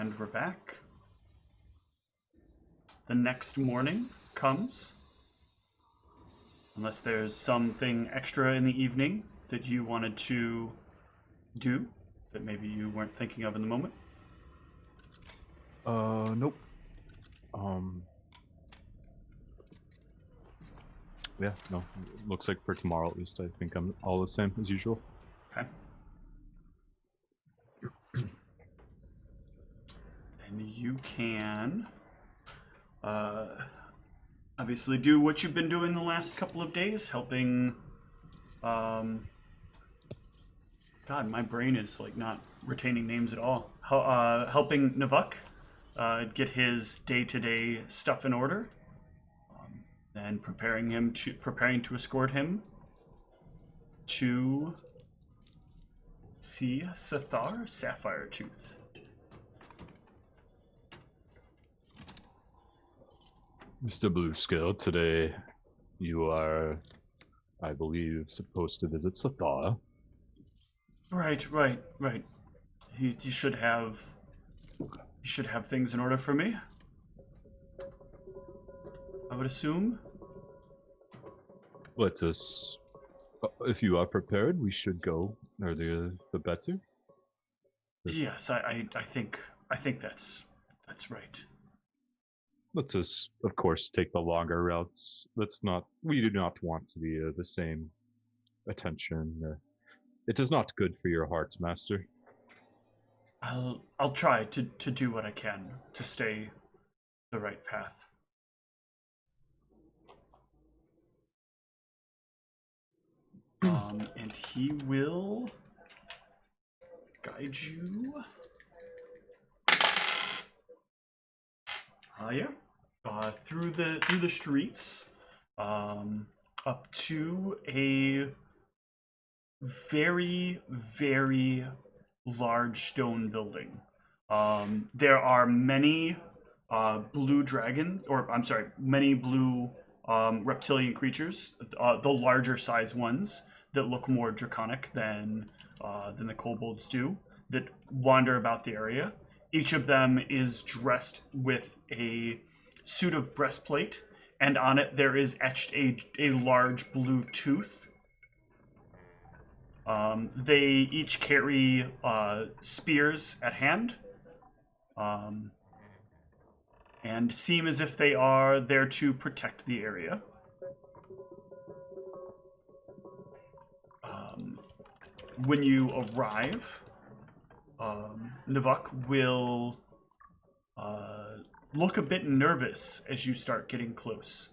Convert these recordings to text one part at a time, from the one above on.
And we're back. The next morning comes. Unless there's something extra in the evening that you wanted to do that maybe you weren't thinking of in the moment. Nope. Yeah, no. Looks like for tomorrow at least I think I'm all the same as usual. Okay. And you can obviously do what you've been doing the last couple of days, helping God, my brain is like not retaining names at all. Helping Navuk get his day-to-day stuff in order, and preparing to escort him to see Sathar Sapphire Tooth. Mr. Bluescale, today you are, I believe, supposed to visit Sathar. Right. He should have things in order for me, I would assume. Let us, if you are prepared, we should go. Earlier the better. Yes, I think that's right. Let us, of course, take the longer routes. We do not want the same attention. It is not good for your heart, Master. I'll try to do what I can to stay the right path. And he will guide you. Through the streets, up to a very, very large stone building. There are many many blue reptilian creatures, the larger size ones that look more draconic than the kobolds do, that wander about the area. Each of them is dressed with a suit of breastplate, and on it there is etched a large blue tooth. They each carry spears at hand, and seem as if they are there to protect the area. When you arrive, Navuk will look a bit nervous as you start getting close.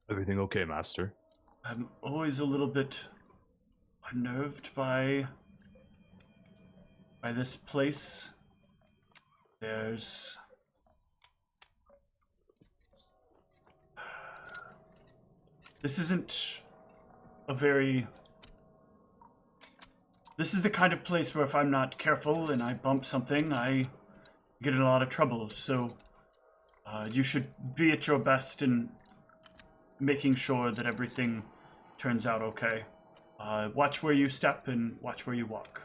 Everything okay, Master? I'm always a little bit unnerved by this place. This isn't a very... This is the kind of place where if I'm not careful and I bump something, I get in a lot of trouble. So you should be at your best in making sure that everything turns out okay. Watch where you step and watch where you walk.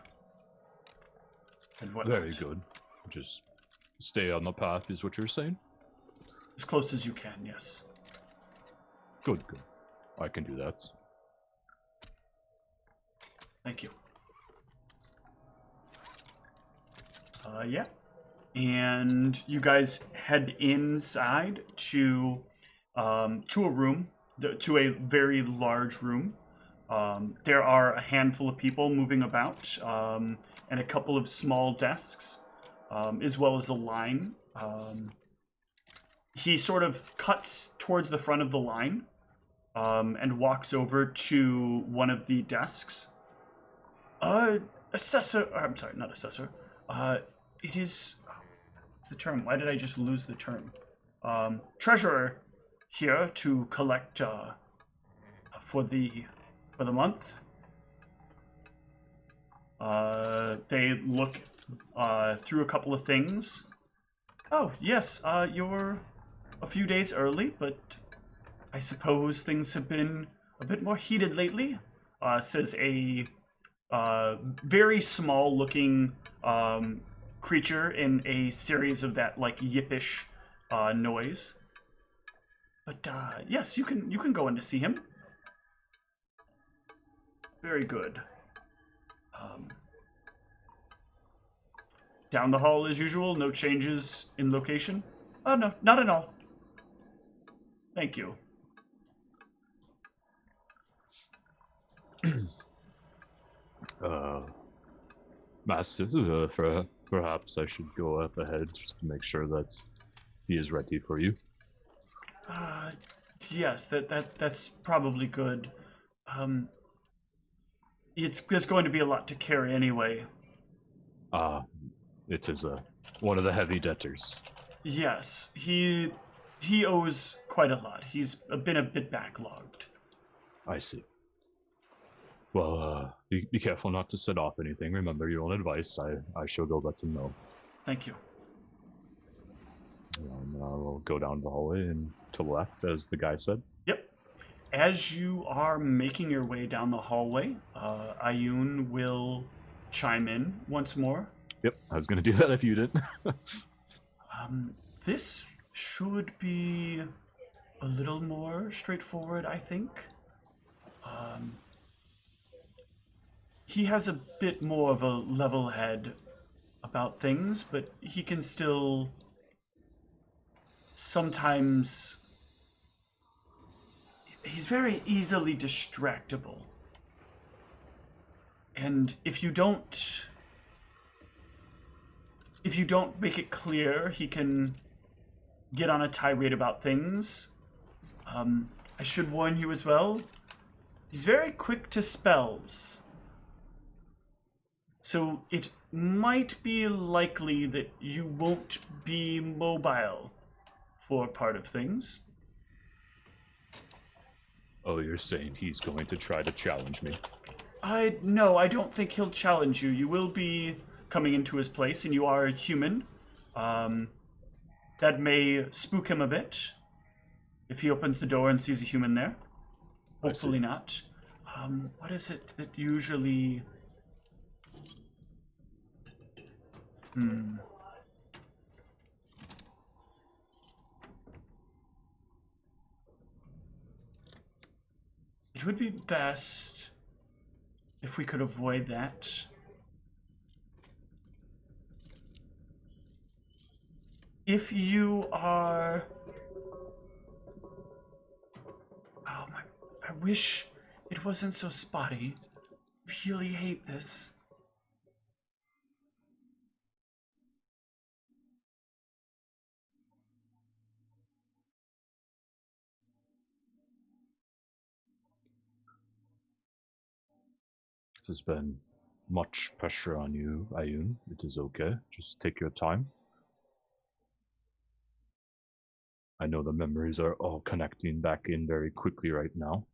And whatnot. Very good. Just stay on the path is what you're saying? As close as you can, yes. Good. I can do that. Thank you. Yeah. And you guys head inside to a room, to a very large room. There are a handful of people moving about, and a couple of small desks, as well as a line. He sort of cuts towards the front of the line, and walks over to one of the desks. Assessor, I'm sorry, not assessor. It is, what's the term? Why did I just lose the term? Treasurer here to collect for the month. They look through a couple of things. Oh, yes, you're a few days early, but I suppose things have been a bit more heated lately, says a very small looking creature in a series of that like yippish noise. But yes, you can go in to see him. Very good. Down the hall as usual, no changes in location? Oh no, not at all. Thank you. Master, perhaps I should go up ahead just to make sure that he is ready for you. Yes, that's probably good. There's going to be a lot to carry anyway. It is one of the heavy debtors. Yes, he owes quite a lot. He's been a bit backlogged. I see. Well, be careful not to set off anything. Remember your own advice. I shall go let him know. Thank you. And we'll go down the hallway and to the left, as the guy said. Yep. As you are making your way down the hallway, Ayun will chime in once more. Yep, I was going to do that if you didn't. This should be a little more straightforward, I think. He has a bit more of a level head about things, but he can still sometimes... He's very easily distractible. And if you don't make it clear, he can get on a tirade about things. I should warn you as well, he's very quick to spells. So it might be likely that you won't be mobile for part of things. Oh, you're saying he's going to try to challenge me? No, I don't think he'll challenge you. You will be coming into his place, and you are a human. That may spook him a bit if he opens the door and sees a human there. Hopefully not. What is it that usually... It would be best if we could avoid that. If you are... Oh my... I wish it wasn't so spotty. Really hate this. There's been much pressure on you, Ayun. It is okay. Just take your time. I know the memories are all connecting back in very quickly right now.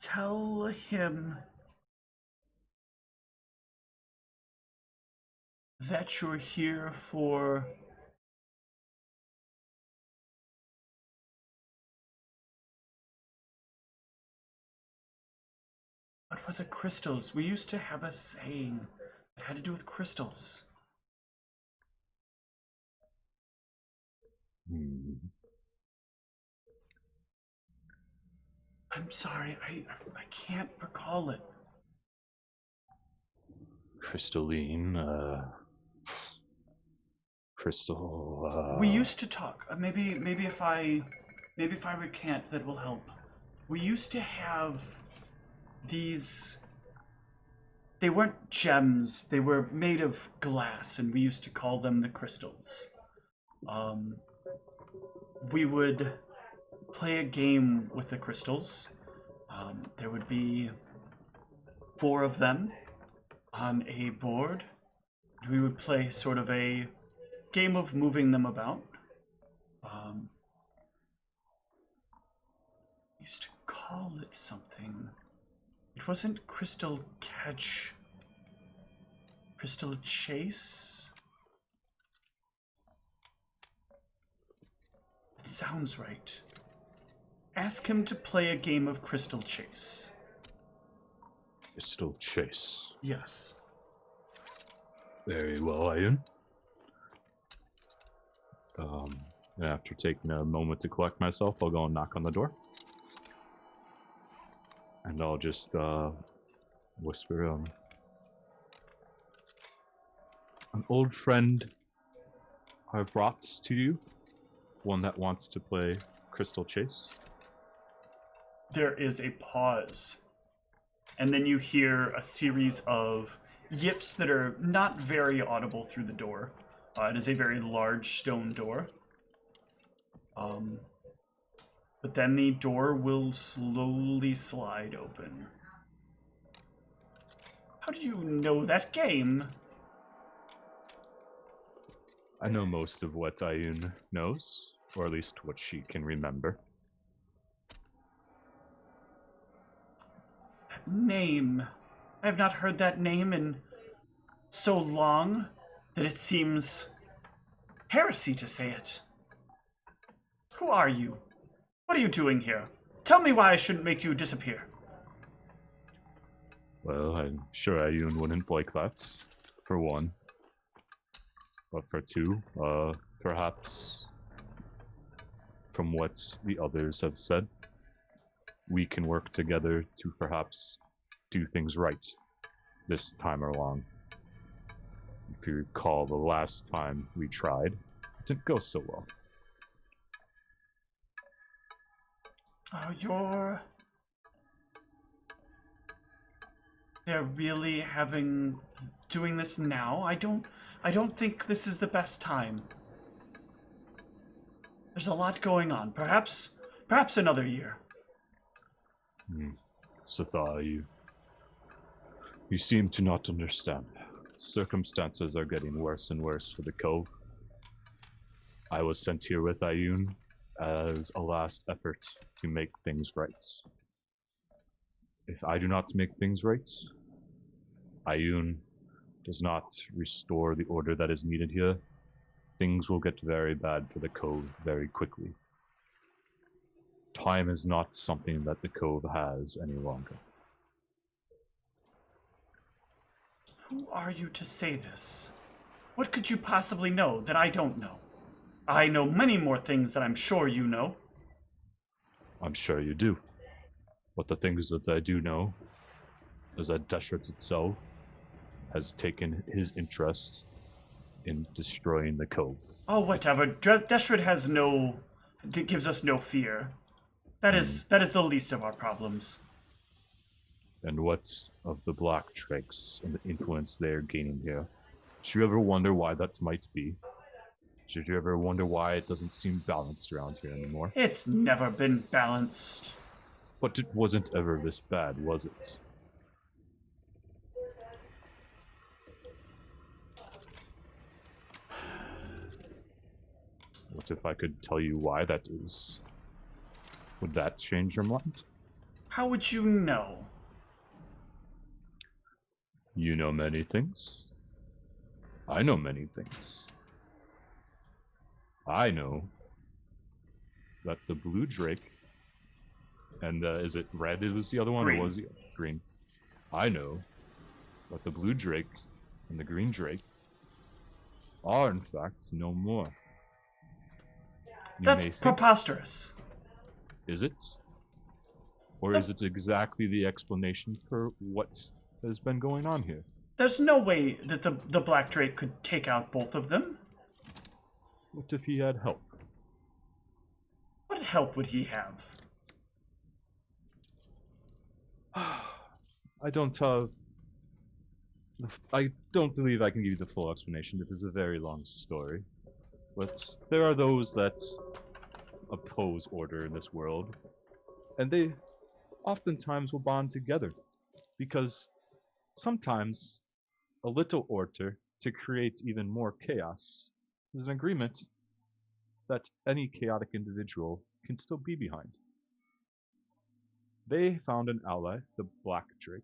Tell him that you're here for... What were the crystals? We used to have a saying that had to do with crystals. I'm sorry, I can't recall it. Crystalline, crystal, We used to talk. Maybe if I recant, that will help. We used to have these... They weren't gems, they were made of glass, and we used to call them the crystals. We would play a game with the crystals. There would be 4 of them on a board. We would play sort of a game of moving them about. Used to call it something. It wasn't Crystal Catch. Crystal Chase? It sounds right. Ask him to play a game of Crystal Chase. Crystal Chase. Yes. Very well, Ian. And after taking a moment to collect myself, I'll go and knock on the door. And I'll just whisper, an old friend I've brought to you. One that wants to play Crystal Chase. There is a pause. And then you hear a series of yips that are not very audible through the door. It is a very large stone door. But then the door will slowly slide open. How do you know that game? I know most of what Ayun knows, or at least what she can remember. Name. I have not heard that name in so long that it seems heresy to say it. Who are you? What are you doing here? Tell me why I shouldn't make you disappear. Well, I'm sure Ayun wouldn't like that, for one. But for two, perhaps from what the others have said, we can work together to perhaps do things right this time along. If you recall, the last time we tried, it didn't go so well. Oh, they're really doing this now? I don't think this is the best time. There's a lot going on. Perhaps another year. Satha, you seem to not understand. Circumstances are getting worse and worse for the Cove. I was sent here with Ayun as a last effort to make things right. If I do not make things right, Ayun does not restore the order that is needed here, things will get very bad for the Cove very quickly. Time is not something that the Cove has any longer. Who are you to say this? What could you possibly know that I don't know? I know many more things that I'm sure you know. I'm sure you do. But the things that I do know is that Deshret itself has taken his interest in destroying the Cove. Oh, whatever. Deshret gives us no fear. That is the least of our problems. And what of the Black Drakes and the influence they're gaining here? Should you ever wonder why that might be? Should you ever wonder why it doesn't seem balanced around here anymore? It's never been balanced. But it wasn't ever this bad, was it? What if I could tell you why that is? Would that change your mind? How would you know? You know many things. I know many things. I know that the blue drake, and is it red? It was the other one, Green. or was it green? I know that the blue drake and the green drake are in fact no more. That's preposterous. Is it? Or is it exactly the explanation for what has been going on here? There's no way that the Black Drake could take out both of them. What if he had help? What help would he have? I don't believe I can give you the full explanation. It is a very long story. But there are those that oppose order in this world, and they oftentimes will bond together, because sometimes a little order to create even more chaos is an agreement that any chaotic individual can still be behind. They found an ally, the Black Drake,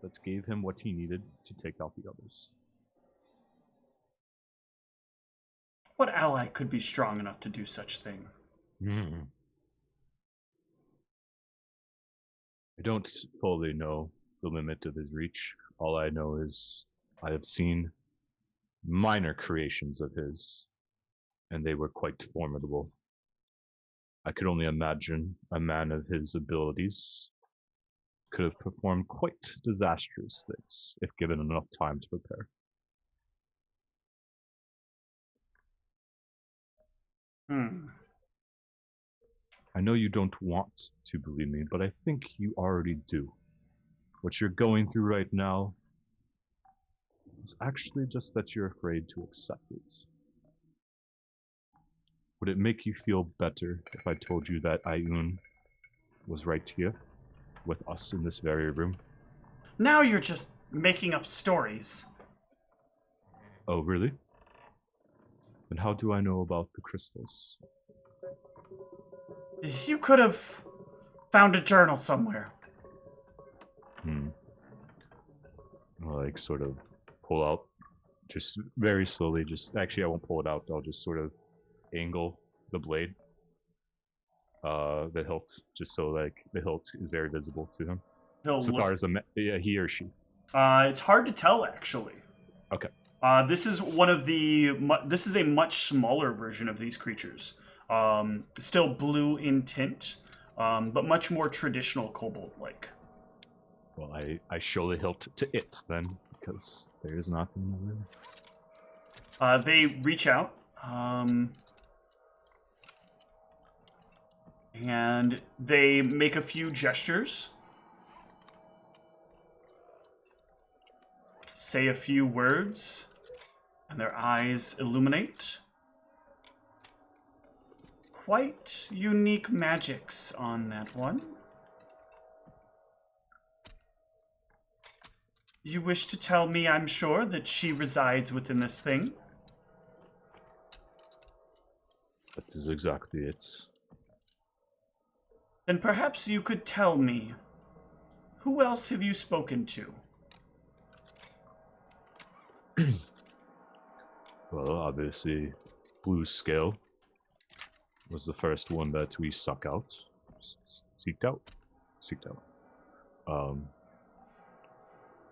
that gave him what he needed to take out the others. What ally could be strong enough to do such thing? I don't fully know the limit of his reach. All I know is I have seen minor creations of his, and they were quite formidable. I could only imagine a man of his abilities could have performed quite disastrous things if given enough time to prepare. I know you don't want to believe me, but I think you already do. What you're going through right now is actually just that you're afraid to accept it. Would it make you feel better if I told you that Ayun was right here with us in this very room? Now you're just making up stories. Oh, really? Then how do I know about the crystals? You could have found a journal somewhere. I'll, like, sort of pull out, just very slowly, actually I won't pull it out, I'll just sort of angle the blade, the hilt, just so like the hilt is very visible to him. So far as he or she? It's hard to tell, actually. Okay. This is one of the. This is a much smaller version of these creatures. Still blue in tint, but much more traditional kobold-like. Well, I show the hilt to it then, because there is not another. They reach out, and they make a few gestures, say a few words, and their eyes illuminate. Quite unique magics on that one. You wish to tell me, I'm sure, that she resides within this thing? That is exactly it. Then perhaps you could tell me, who else have you spoken to? Well, obviously, Blue Scale was the first one that we seeked out.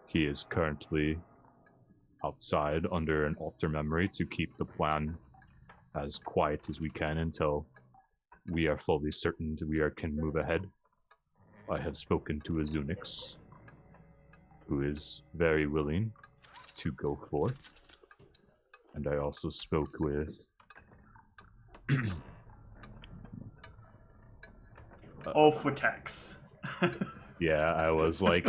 He is currently outside under an altar memory to keep the plan as quiet as we can until we are fully certain that can move ahead. I have spoken to Azunix, who is very willing to go forth. And I also spoke with Ophotex. Yeah, I was like,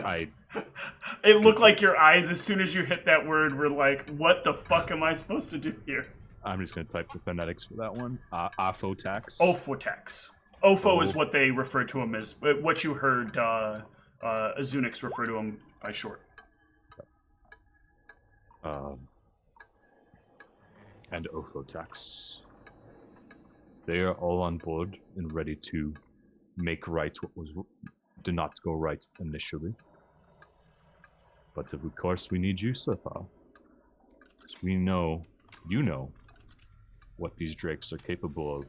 It looked like your eyes, as soon as you hit that word, were like, what the fuck am I supposed to do here? I'm just going to type the phonetics for that one. Ophotex. Ophotex. Opho is what they refer to him as. What you heard Azunix refer to him by short. And Ophotex. They are all on board and ready to make right what did not go right initially. But of course we need you, Sascha. Because we know, you know, what these drakes are capable of.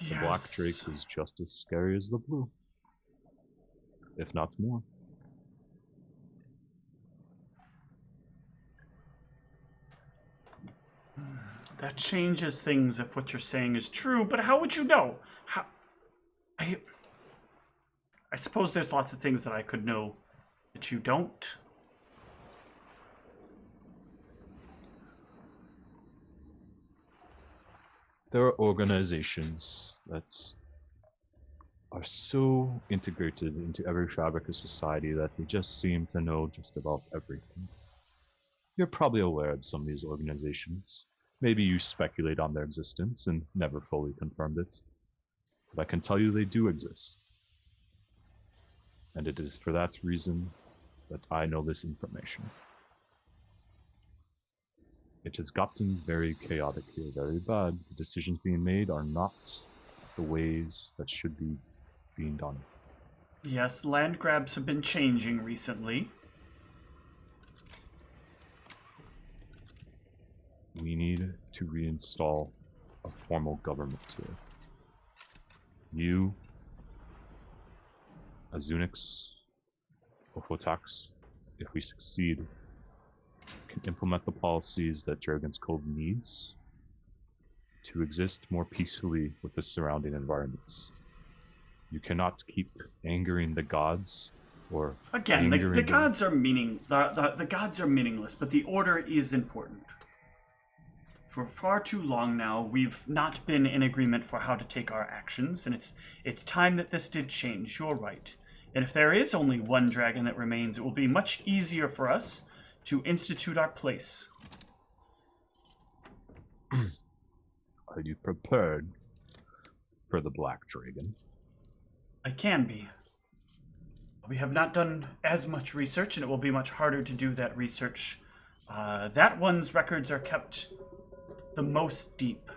Yes. The black drake is just as scary as the blue, if not more. That changes things if what you're saying is true, but how would you know? How? I suppose there's lots of things that I could know that you don't. There are organizations that are so integrated into every fabric of society that they just seem to know just about everything. You're probably aware of some of these organizations. Maybe you speculate on their existence and never fully confirmed it. But I can tell you they do exist. And it is for that reason that I know this information. It has gotten very chaotic here, very bad. The decisions being made are not the ways that should be being done. Yes, land grabs have been changing recently. We need to reinstall a formal government here. You, Azunix, Ophotax, if we succeed, can implement the policies that Dragon's Cove needs to exist more peacefully with the surrounding environments. You cannot keep angering the gods or Again, the gods are the gods are meaningless, but the order is important. For far too long now, we've not been in agreement for how to take our actions, and it's time that this did change. You're right. And if there is only one dragon that remains, it will be much easier for us to institute our place. Are you prepared for the Black Dragon? I can be. We have not done as much research, and it will be much harder to do that research. That one's records are kept the most deep.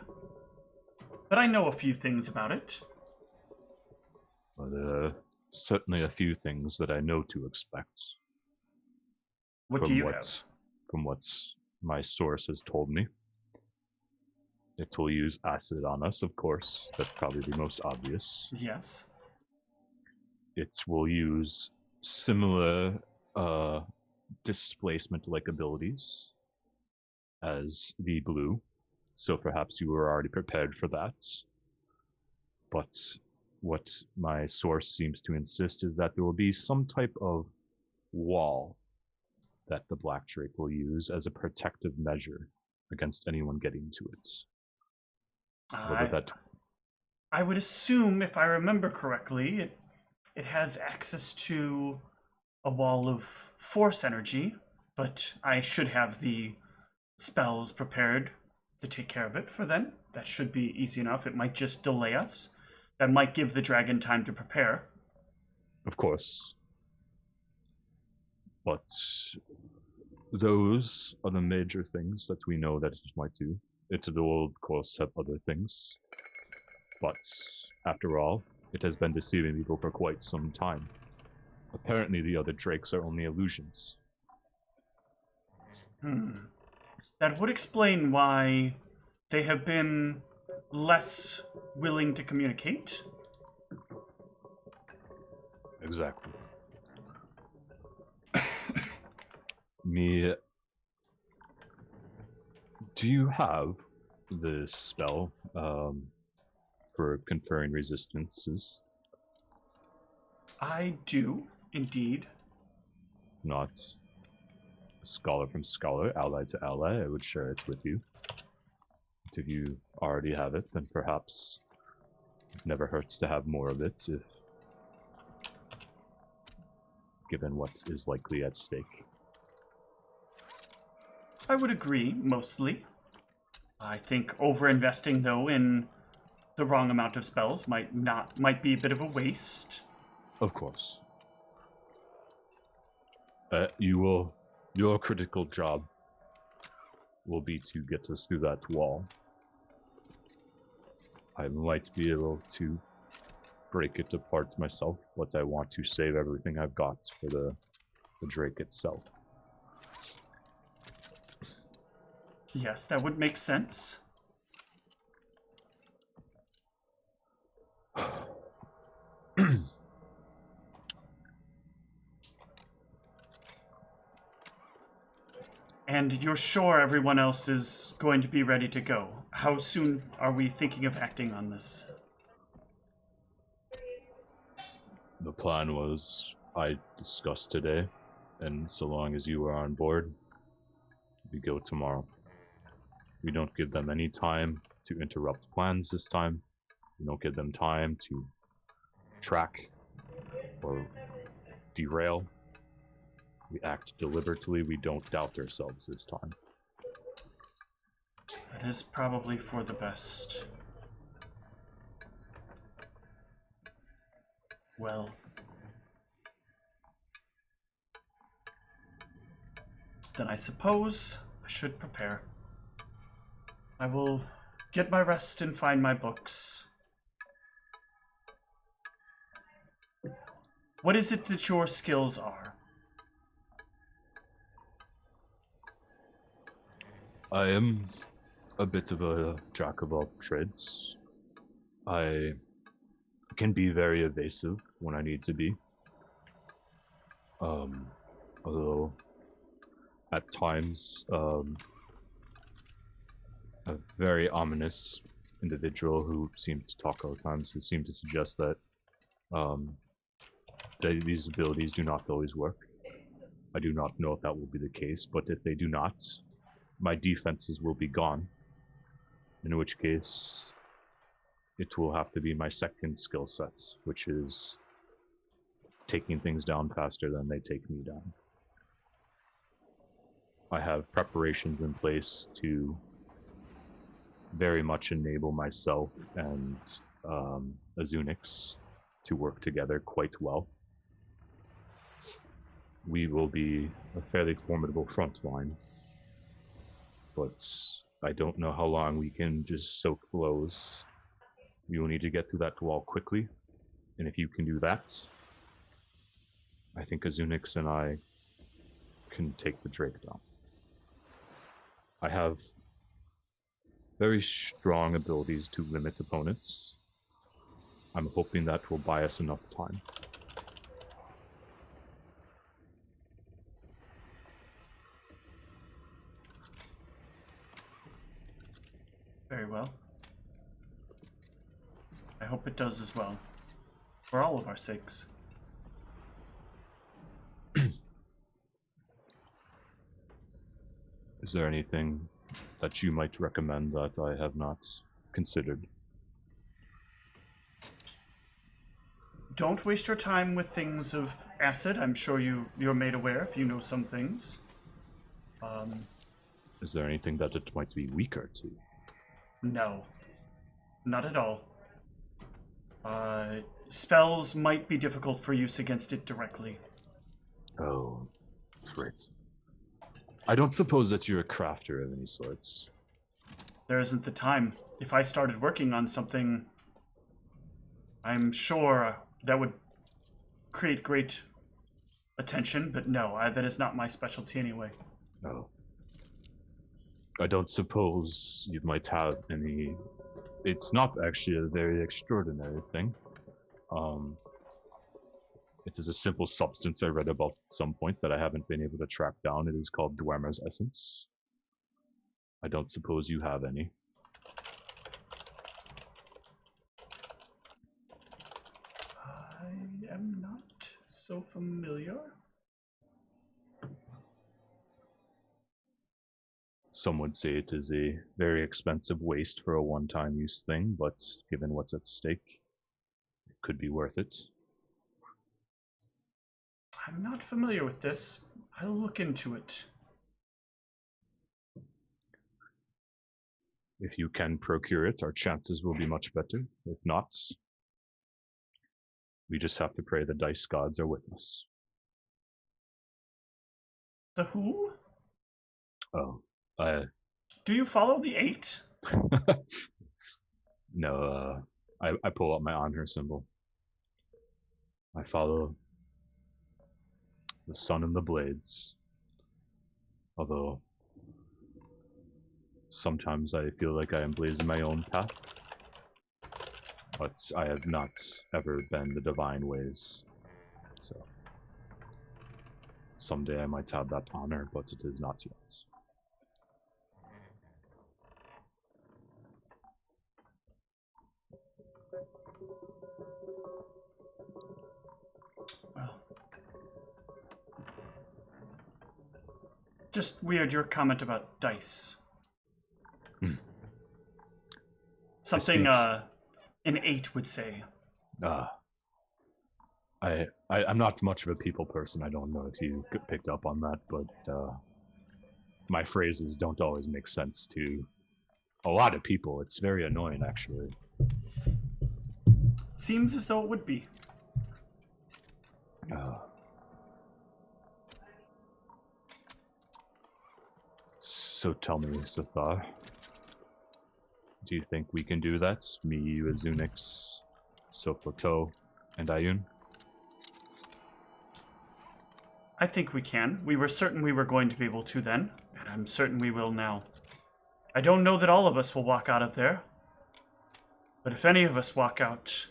But I know a few things about it. Well, there are certainly a few things that I know to expect. What do you have? From what my source has told me. It will use acid on us, of course. That's probably the most obvious. Yes. It will use similar displacement-like abilities as the blue. So perhaps you were already prepared for that. But what my source seems to insist is that there will be some type of wall that the Black Drake will use as a protective measure against anyone getting to it. I would assume, if I remember correctly, it has access to a wall of force energy, but I should have the spells prepared to take care of it for then. That should be easy enough. It might just delay us. That might give the dragon time to prepare. Of course. But those are the major things that we know that it might do. It will, of course, have other things. But after all, it has been deceiving people for quite some time. Apparently the other drakes are only illusions. That would explain why they have been less willing to communicate. Exactly. Do you have this spell for conferring resistances? I do, indeed. Not scholar from scholar, ally to ally, I would share it with you. But if you already have it, then perhaps it never hurts to have more of it, given what is likely at stake. I would agree, mostly. I think over-investing, though, in the wrong amount of spells might be a bit of a waste. Of course. Your critical job will be to get us through that wall. I might be able to break it apart myself, but I want to save everything I've got for the Drake itself. Yes, that would make sense. And you're sure everyone else is going to be ready to go? How soon are we thinking of acting on this? The plan was I discussed today, and so long as you are on board, we go tomorrow. We don't give them any time to interrupt plans this time. We don't give them time to track or derail. We act deliberately. We don't doubt ourselves this time. That is probably for the best. Well, then I suppose I should prepare. I will get my rest and find my books. What is it that your skills are? I am a bit of a jack of all trades. I can be very evasive when I need to be. Although at times, a very ominous individual who seems to talk all the time has seemed to suggest that these abilities do not always work. I do not know if that will be the case, but if they do not, my defenses will be gone. In which case, it will have to be my second skill set, which is taking things down faster than they take me down. I have preparations in place to very much enable myself and Azunix to work together quite well. We will be a fairly formidable front line, but I don't know how long we can just soak blows. We will need to get through that wall quickly, and if you can do that, I think Azunix and I can take the Drake down. I have very strong abilities to limit opponents. I'm hoping that will buy us enough time. Very well. I hope it does as well. For all of our sakes. Is there anything that you might recommend that I have not considered? Don't waste your time with things of acid. I'm sure you're made aware if you know some things. Is there anything that it might be weaker to? No. Not at all. Spells might be difficult for use against it directly. Oh, that's great. I don't suppose that you're a crafter of any sorts. There isn't the time. If I started working on something, I'm sure that would create great attention, but no, that is not my specialty anyway. No. I don't suppose you might have any... It's not actually a very extraordinary thing. It is a simple substance I read about at some point that I haven't been able to track down. It is called Dwemer's Essence. I don't suppose you have any. I am not so familiar. Some would say it is a very expensive waste for a one-time use thing, but given what's at stake, it could be worth it. I'm not familiar with this. I'll look into it. If you can procure it, our chances will be much better. If not, we just have to pray the dice gods are with us. The who? Oh, Do you follow the 8? No, I pull up my honor symbol. I follow the sun and the blades. Although, sometimes I feel like I am blazing my own path. But I have not ever been the divine ways. So, someday I might have that honor, but it is not yet. Well, just weird your comment about dice. Something an 8 would say. I'm not much of a people person. I don't know if you picked up on that, but my phrases don't always make sense to a lot of people. It's very annoying, actually. Seems as though it would be. So tell me, Sathar, do you think we can do that? Me, you, Azunix, Sofoto, and Ayun? I think we can. We were certain we were going to be able to then, and I'm certain we will now. I don't know that all of us will walk out of there, but if any of us walk out,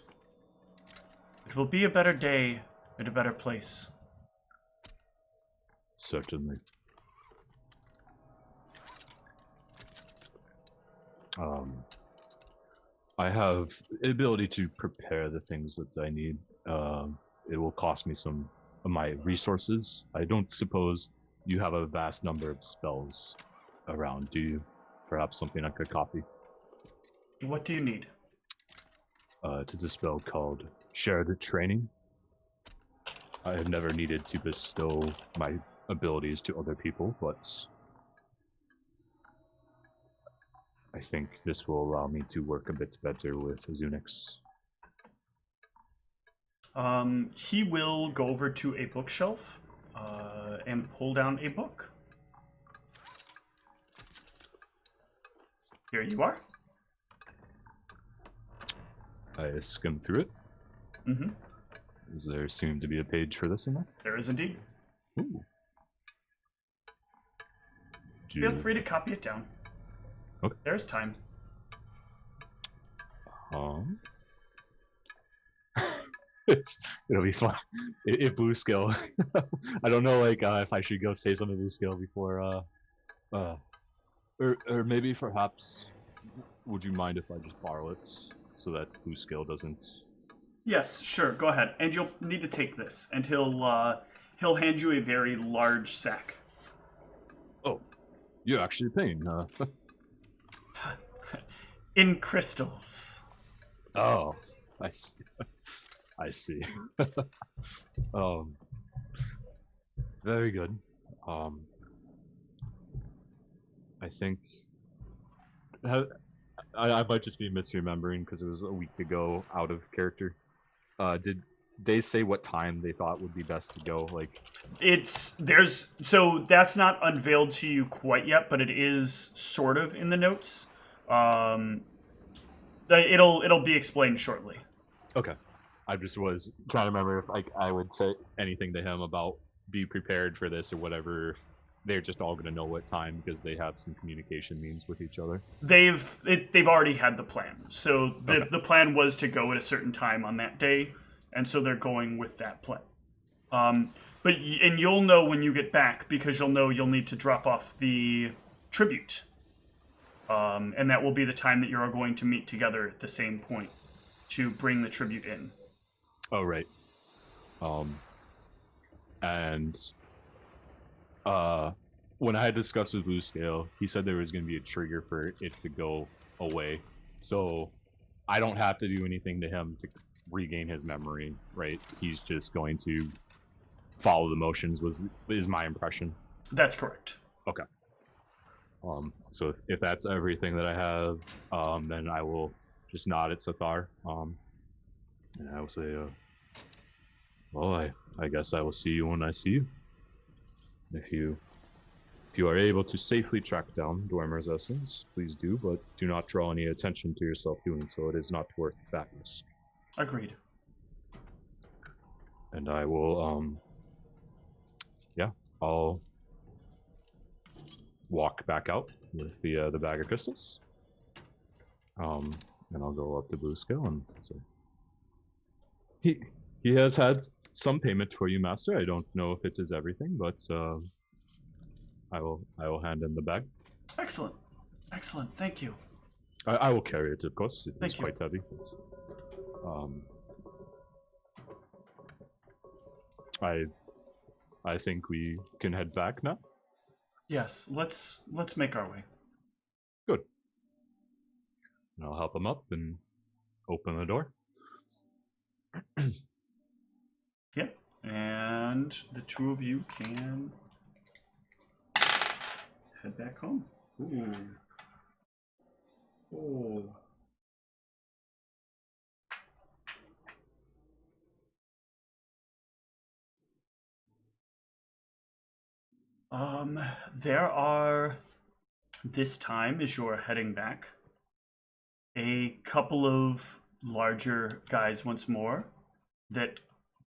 It will be a better day at a better place. Certainly. I have the ability to prepare the things that I need. It will cost me some of my resources. I don't suppose you have a vast number of spells around, do you? Perhaps something I could copy. What do you need? It is a spell called Shared Training. I have never needed to bestow my abilities to other people, but I think this will allow me to work a bit better with Zunix. He will go over to a bookshelf and pull down a book. Here you are. I skim through it. Mm-hmm. Does there seem to be a page for this in there? There is indeed. Ooh. Feel free to copy it down. Okay. There's time. It'll be fun. If Blue Skill, I don't know, like if I should go say something to Blue Skill before, or maybe perhaps, would you mind if I just borrow it so that Blue Skill doesn't? Yes, sure. Go ahead, and you'll need to take this, and he'll hand you a very large sack. Oh, you're actually paying, In crystals. Oh, I see. I see. Very good. I think I might just be misremembering because it was a week ago out of character. Did they say what time they thought would be best to go? Like, so that's not unveiled to you quite yet, but it is sort of in the notes. It'll be explained shortly. Okay. I just was trying to remember if I would say anything to him about be prepared for this or whatever. They're just all going to know what time because they have some communication means with each other. They've already had the plan. So the plan was to go at a certain time on that day, and so they're going with that plan. But you'll know when you get back because you'll know you'll need to drop off the tribute. And that will be the time that you're all going to meet together at the same point to bring the tribute in. Oh, right. When I had discussed with Blue Scale, he said there was going to be a trigger for it to go away. So I don't have to do anything to him to regain his memory, right? He's just going to follow the motions, is my impression. That's correct. Okay. So if that's everything that I have, then I will just nod at Sathar. And I will say, well, I guess I will see you when I see you. If you are able to safely track down Dwemer's essence, please do, but do not draw any attention to yourself doing so. It is not worth that risk. Agreed. And I will, I'll walk back out with the bag of crystals. And I'll go up to Blue Scale and say, he has had some payment for you, Master. I don't know if it is everything, but I will hand him the bag. Excellent. Thank you. I will carry it, of course. It is quite heavy. But, I think we can head back now. Yes, let's make our way. Good. And I'll help him up and open the door. Yep. And the two of you can head back home. Ooh. Oh. There are, this time as you're heading back, a couple of larger guys once more that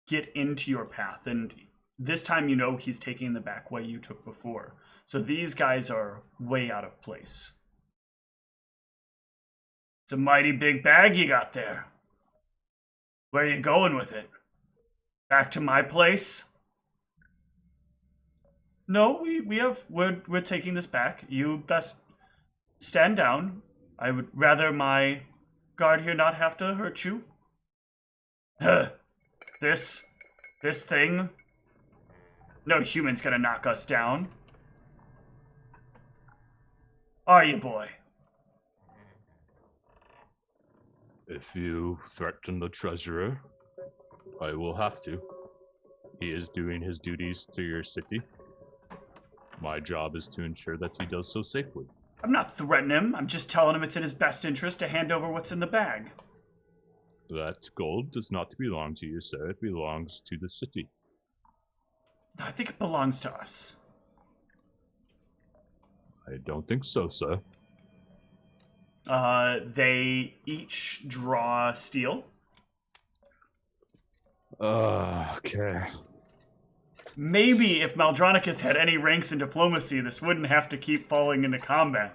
get into your path, and this time you know he's taking the back way you took before. So these guys are way out of place. It's a mighty big bag you got there. Where are you going with it? Back to my place? No, we're taking this back. You best stand down. I would rather my guard here not have to hurt you. This thing. No human's gonna knock us down. Are you, boy? If you threaten the treasurer, I will have to. He is doing his duties to your city. My job is to ensure that he does so safely. I'm not threatening him. I'm just telling him it's in his best interest to hand over what's in the bag. That gold does not belong to you, sir. It belongs to the city. I think it belongs to us. I don't think so, sir. They each draw steel. Okay. Maybe if Maldronicus had any ranks in diplomacy, this wouldn't have to keep falling into combat.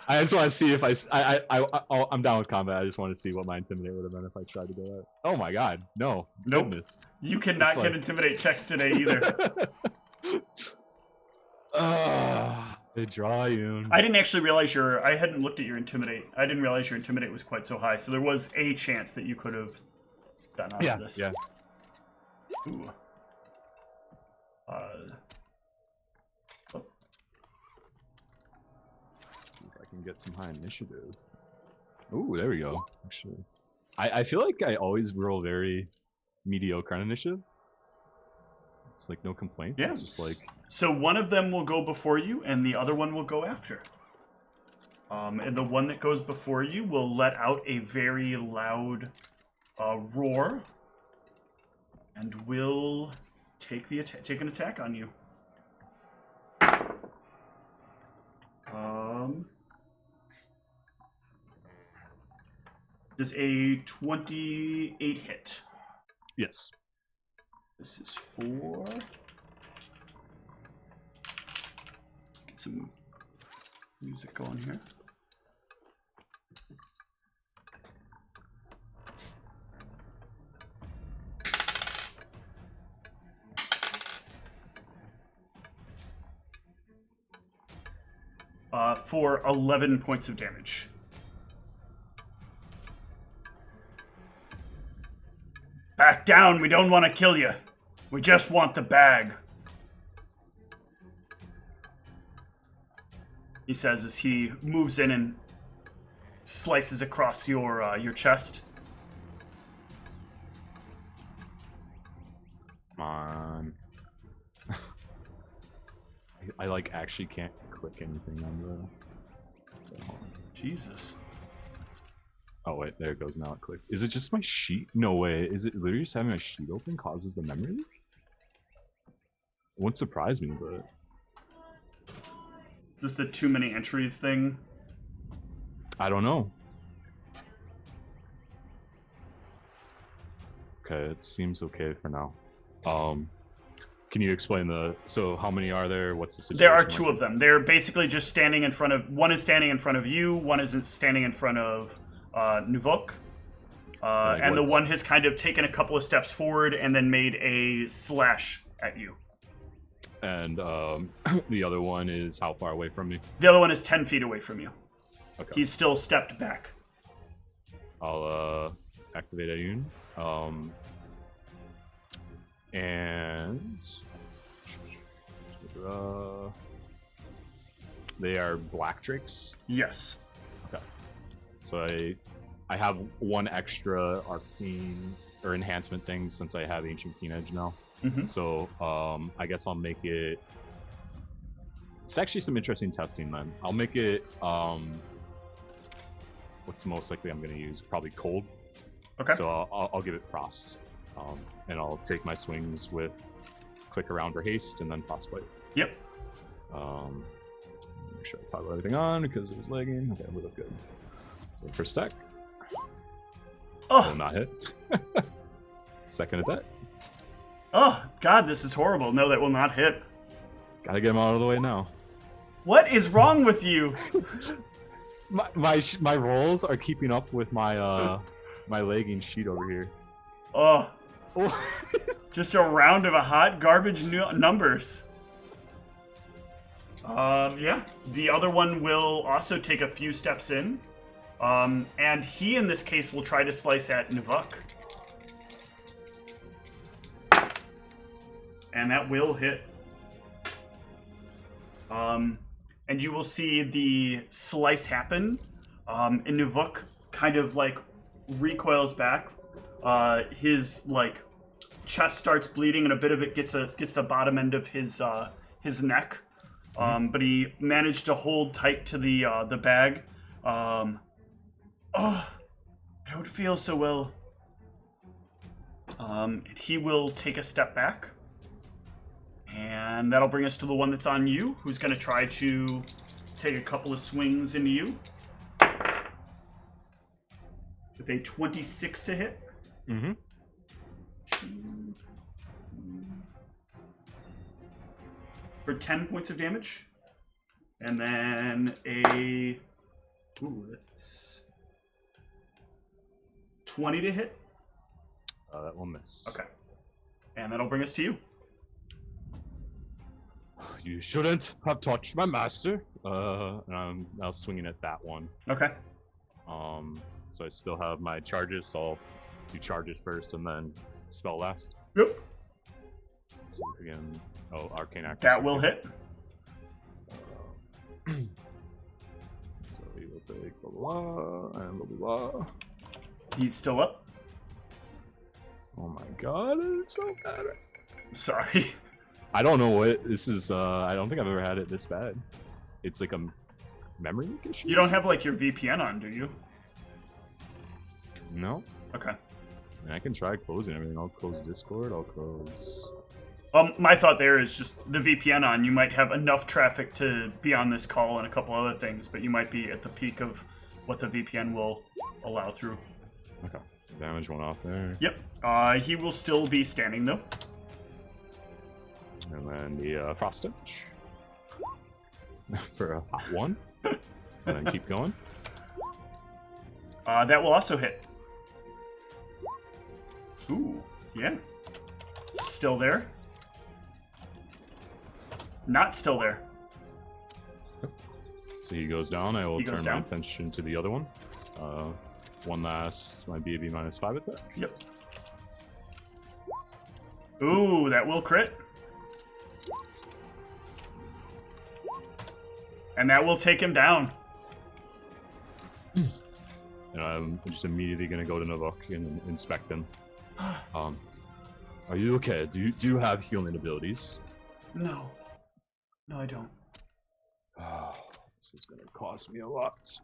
I just want to see if I'm down with combat. I just want to see what my intimidate would have been if I tried to go out. Oh my god, no. Nope. Goodness. You cannot get intimidate checks today either. They draw you. I didn't actually realize I hadn't looked at your intimidate. I didn't realize your intimidate was quite so high, so there was a chance that you could have done all of this. Yeah. Ooh. See if I can get some high initiative. Ooh, there we go. Actually, I feel like I always roll very mediocre on initiative. It's like no complaints. Yeah. It's just like. So one of them will go before you, and the other one will go after. And the one that goes before you will let out a very loud roar, and will take an attack on you. Does a 28 hit? Yes. This is for... Get some music going here. For 11 points of damage. Back down, we don't want to kill you. We just want the bag. He says as he moves in and slices across your chest. Come on. I like actually can't click anything on the. Jesus. Oh wait, there it goes. Now it clicked. Is it just my sheet? No way. Is it literally just having my sheet open causes the memory leak? It wouldn't surprise me, but. Is this the too many entries thing? I don't know. Okay, it seems okay for now. Can you explain so how many are there? What's the situation? There are two of them. They're basically just standing in front of, one is standing in front of you, one is standing in front of Nuvok. And the one has kind of taken a couple of steps forward and then made a slash at you. And the other one is how far away from me? The other one is 10 feet away from you. Okay. He's still stepped back. I'll activate Ayun. And they are black drakes? Yes. Okay. So I have one extra arcane or enhancement thing since I have Ancient Keen Edge now. Mm-hmm. So I guess I'll make it. It's actually some interesting testing then. I'll make it. What's the most likely I'm going to use? Probably cold. Okay. So I'll give it frost, and I'll take my swings with click around for haste and then frostbite. Yep. Make sure I toggle everything on because it was lagging. Okay, we look good. So first stack. Oh. Will not hit. Second attack. Oh, God, this is horrible. No, that will not hit. Gotta get him out of the way now. What is wrong with you? My rolls are keeping up with my my legging sheet over here. Oh, Oh. just a round of a hot garbage numbers. Yeah. The other one will also take a few steps in. And he, in this case, will try to slice at Nivuk. And that will hit. And you will see the slice happen. And Nivuk kind of like recoils back. His like chest starts bleeding, and a bit of it gets the bottom end of his neck. But he managed to hold tight to the bag. Oh, I don't feel so well. He will take a step back. And that'll bring us to the one that's on you, who's going to try to take a couple of swings into you. With a 26 to hit. Mm-hmm. For 10 points of damage. And then a... Ooh, that's... 20 to hit. That will miss. Okay. And that'll bring us to you. You shouldn't have touched my master. And I'm now swinging at that one. Okay. So I still have my charges, so I'll do charges first and then spell last. Yep. So again, arcane accuracy. That will hit. So he will take blah blah blah and blah blah blah. He's still up. Oh my god, it's so bad. Sorry. I don't know what this is. I don't think I've ever had it this bad. It's like a memory leak issue. You don't have like your VPN on, do you? No. Okay. I can try closing everything. I'll close Discord. I'll close. My thought there is just the VPN on. You might have enough traffic to be on this call and a couple other things, but you might be at the peak of what the VPN will allow through. Okay. Damage one off there. Yep. He will still be standing though. And then the frost damage for a hot one. And then keep going. That will also hit. Ooh, yeah. Still there. Not still there. So he goes down. I will turn my down. attention to the other one. One last, my BAB -5 attack. Yep. Ooh, that will crit. And that will take him down. And I'm just immediately going to go to Nivuk and inspect him. Are you okay? Do you have healing abilities? No. No, I don't. This is going to cost me a lot.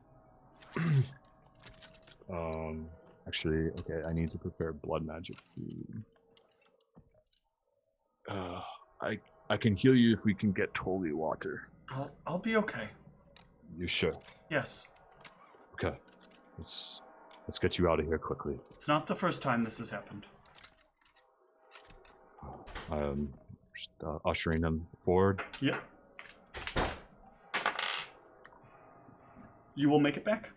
Actually, okay, I need to prepare blood magic to... I can heal you if we can get holy water. I'll be okay. You sure? Yes. Okay. Let's get you out of here quickly. It's not the first time this has happened. Just ushering them forward. Yep. You will make it back.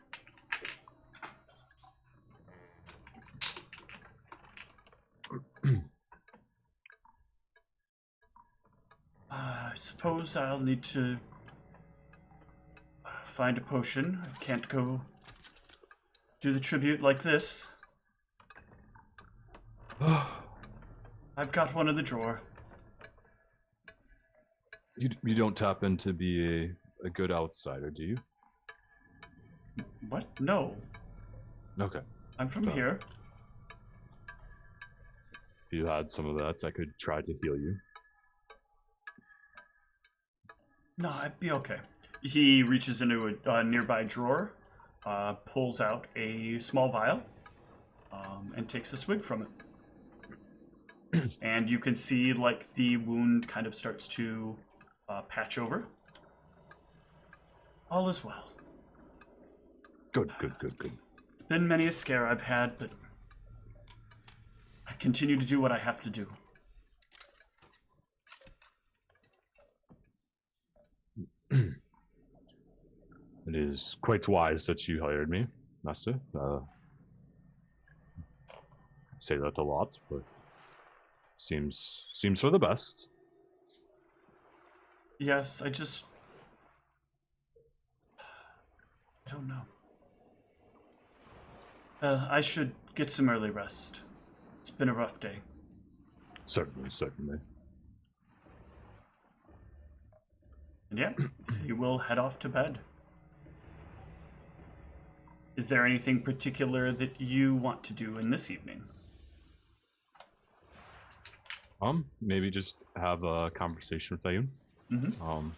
I suppose I'll need to find a potion. I can't go do the tribute like this. I've got one in the drawer. You don't happen to be a good outsider, do you? What? No. Okay. I'm from here. If you had some of that, I could try to heal you. No, I'd be okay. He reaches into a nearby drawer, pulls out a small vial, and takes a swig from it. And you can see, like, the wound kind of starts to patch over. All is well. Good. It's been many a scare I've had, but I continue to do what I have to do. It is quite wise that you hired me, Master. say that a lot, but seems for the best. Yes, I don't know. I should get some early rest. It's been a rough day. Certainly. And yeah, you will head off to bed. Is there anything particular that you want to do in this evening? Maybe just have a conversation with Ayun. Mm-hmm.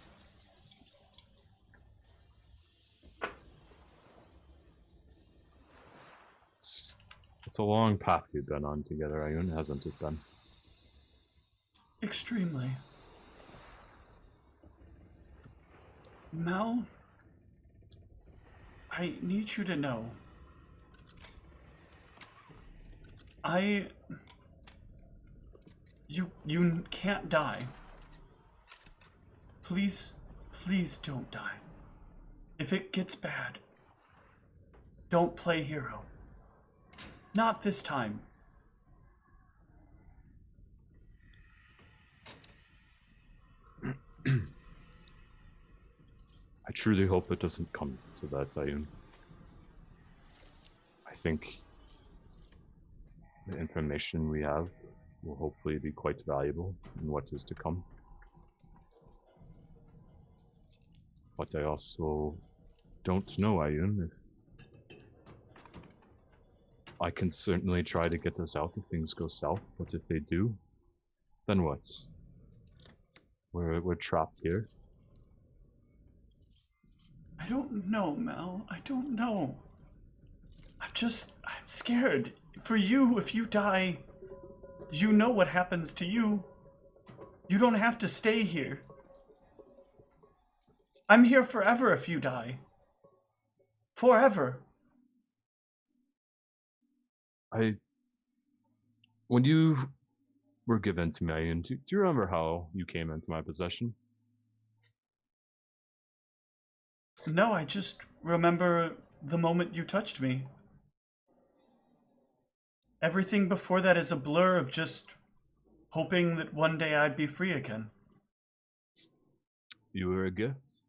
It's a long path we've been on together, Ayun, hasn't it been? Extremely. Mel, I need you to know. You can't die. Please don't die. If it gets bad, don't play hero. Not this time. I truly hope it doesn't come to that, Ayun. I think the information we have will hopefully be quite valuable in what is to come. But I also don't know, Ayun. I can certainly try to get us out if things go south, but if they do, then what? We're trapped here. I don't know, Mel. I don't know. I'm scared. For you, if you die, you know what happens to you. You don't have to stay here. I'm here forever if you die. Forever. When you were given to me, and do you remember how you came into my possession? No, I just remember the moment you touched me. Everything before that is a blur of just hoping that one day I'd be free again. You were a gift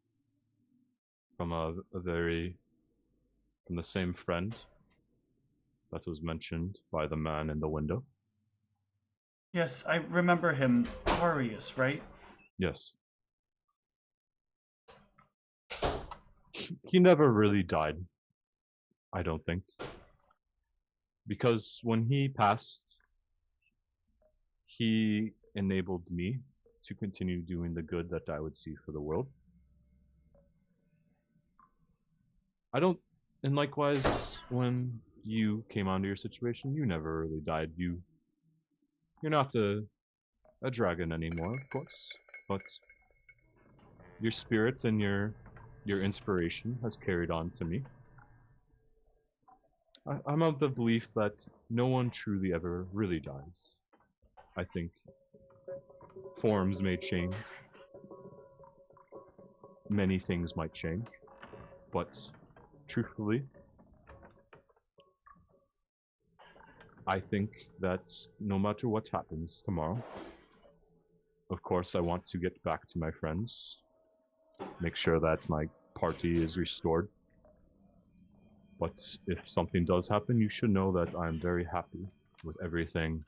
from from the same friend that was mentioned by the man in the window. Yes, I remember him. Arius, right? Yes. He never really died, I don't think. Because when he passed, he enabled me to continue doing the good that I would see for the world. And likewise, when you came onto your situation, you never really died. You're not a dragon anymore, of course, but your spirit and your inspiration has carried on to me. I'm of the belief that no one truly ever really dies. I think forms may change, many things might change, but truthfully, I think that no matter what happens tomorrow, of course I want to get back to my friends, make sure that my party is restored. But if something does happen, you should know that I'm very happy with everything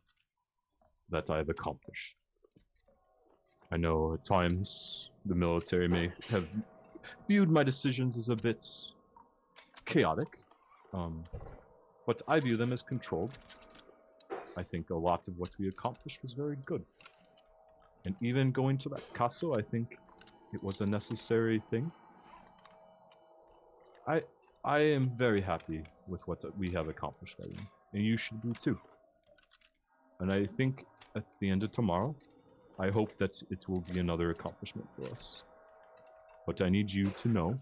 that I've accomplished. I know at times the military may have viewed my decisions as a bit chaotic, but I view them as controlled. I think a lot of what we accomplished was very good. And even going to that castle, I think it was a necessary thing. I am very happy with what we have accomplished, Ayun, and you should be too. And I think at the end of tomorrow, I hope that it will be another accomplishment for us. But I need you to know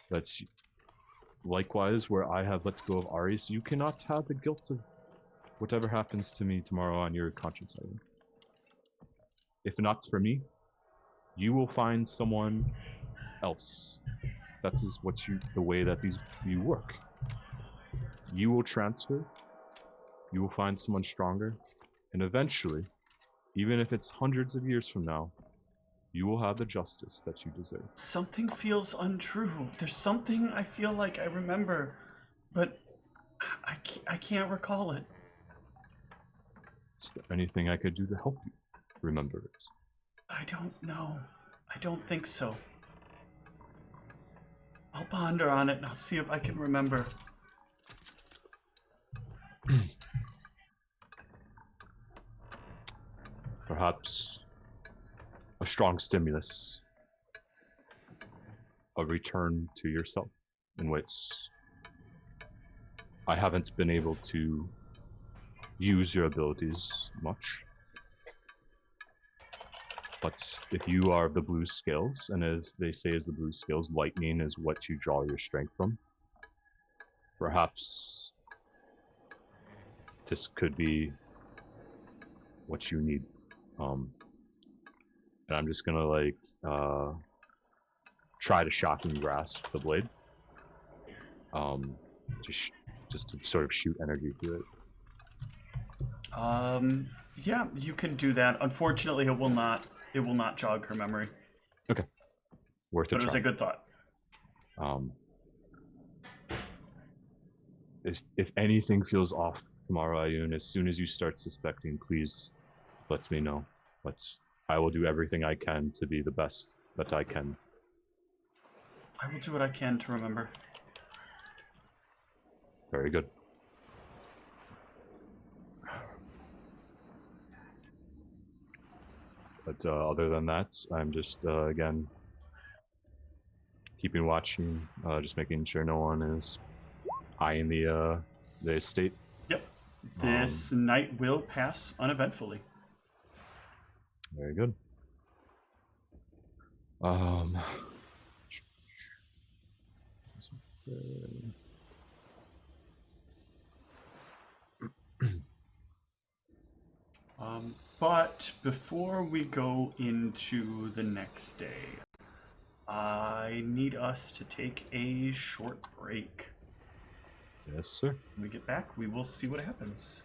that likewise, where I have let go of Arius, you cannot have the guilt of whatever happens to me tomorrow on your conscience, Ayun. If not for me, you will find someone else. That is the way that you work. You will transfer you will find someone stronger, and eventually, even if it's hundreds of years from now, you will have the justice that you deserve. Something feels untrue. There's something I feel like I remember, but I can't recall it. Is there anything I could do to help you remember it? I don't know. I don't think so. I'll ponder on it and I'll see if I can remember. Perhaps a strong stimulus, a return to yourself in ways I haven't been able to use your abilities much. But if you are the blue scales, and as they say as the blue scales, lightning is what you draw your strength from, perhaps this could be what you need. And I'm just gonna like try to shock and grasp the blade. Just to sort of shoot energy through it. Yeah, you can do that. Unfortunately, it will not jog her memory. Okay. Worth a try. But it was a good thought. If anything feels off tomorrow, Ayun, as soon as you start suspecting, please let me know. But I will do everything I can to be the best that I can. I will do what I can to remember. Very good. But other than that, I'm just, again, keeping watching, just making sure no one is eyeing the estate. Yep. This night will pass uneventfully. Very good. But before we go into the next day, I need us to take a short break. Yes, sir. When we get back, we will see what happens.